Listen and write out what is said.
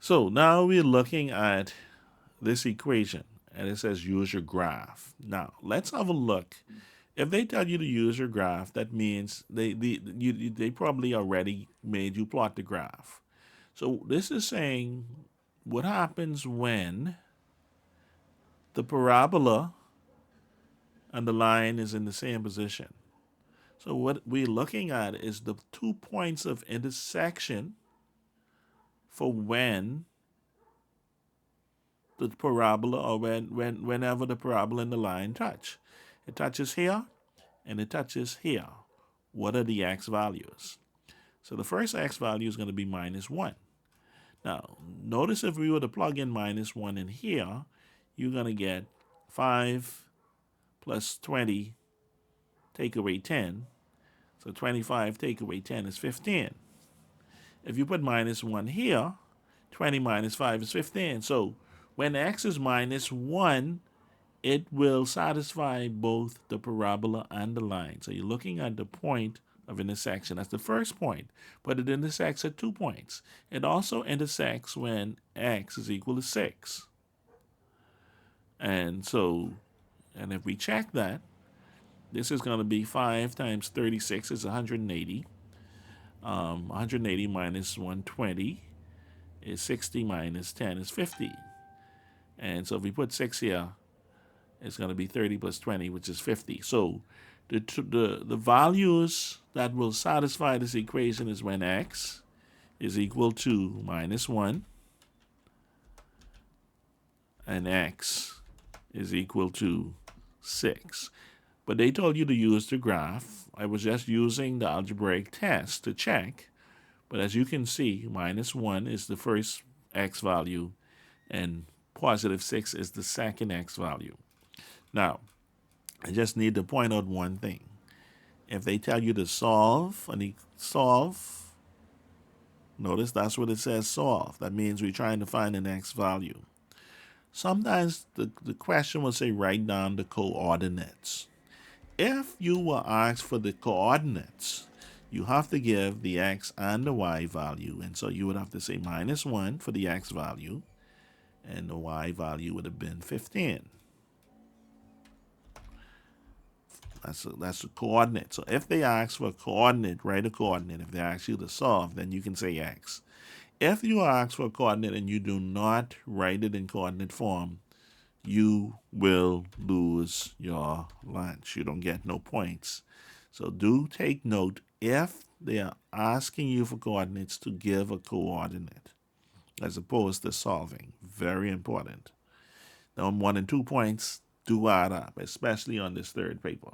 So now we're looking at this equation, and it says use your graph. Now let's have a look. If they tell you to use your graph, that means they probably already made you plot the graph. So this is saying what happens when the parabola and the line is in the same position. So what we're looking at is the 2 points of intersection for when the parabola, or whenever the parabola and the line touch. It touches here and it touches here. What are the x values? So the first x value is going to be -1. Now, notice if we were to plug in -1 in here, you're going to get 5 plus 20 take away 10. So 25 take away 10 is 15. If you put -1 here, 20 minus 5 is 15. So when x is -1, it will satisfy both the parabola and the line. So you're looking at the point of intersection. That's the first point. But it intersects at 2 points. It also intersects when x is equal to 6. And if we check that, this is going to be 5 times 36 is 180. 180 minus 120 is 60 minus 10 is 50. And so if we put 6 here, it's going to be 30 plus 20, which is 50. So the values that will satisfy this equation is when x is equal to -1 and x is equal to 6. But they told you to use the graph. I was just using the algebraic test to check. But as you can see, -1 is the first x value and +6 is the second x value. Now, I just need to point out one thing. If they tell you to solve, notice that's what it says, solve. That means we're trying to find an x value. Sometimes the question will say write down the coordinates. If you were asked for the coordinates, you have to give the x and the y value. And so you would have to say -1 for the x value, and the y value would have been 15. That's a coordinate. So if they ask for a coordinate, write a coordinate. If they ask you to solve, then you can say x. If you ask for a coordinate and you do not write it in coordinate form, you will lose your lunch. You don't get no points. So do take note, if they are asking you for coordinates, to give a coordinate as opposed to solving. Very important. Now, 1 and 2 points do add up, especially on this third paper.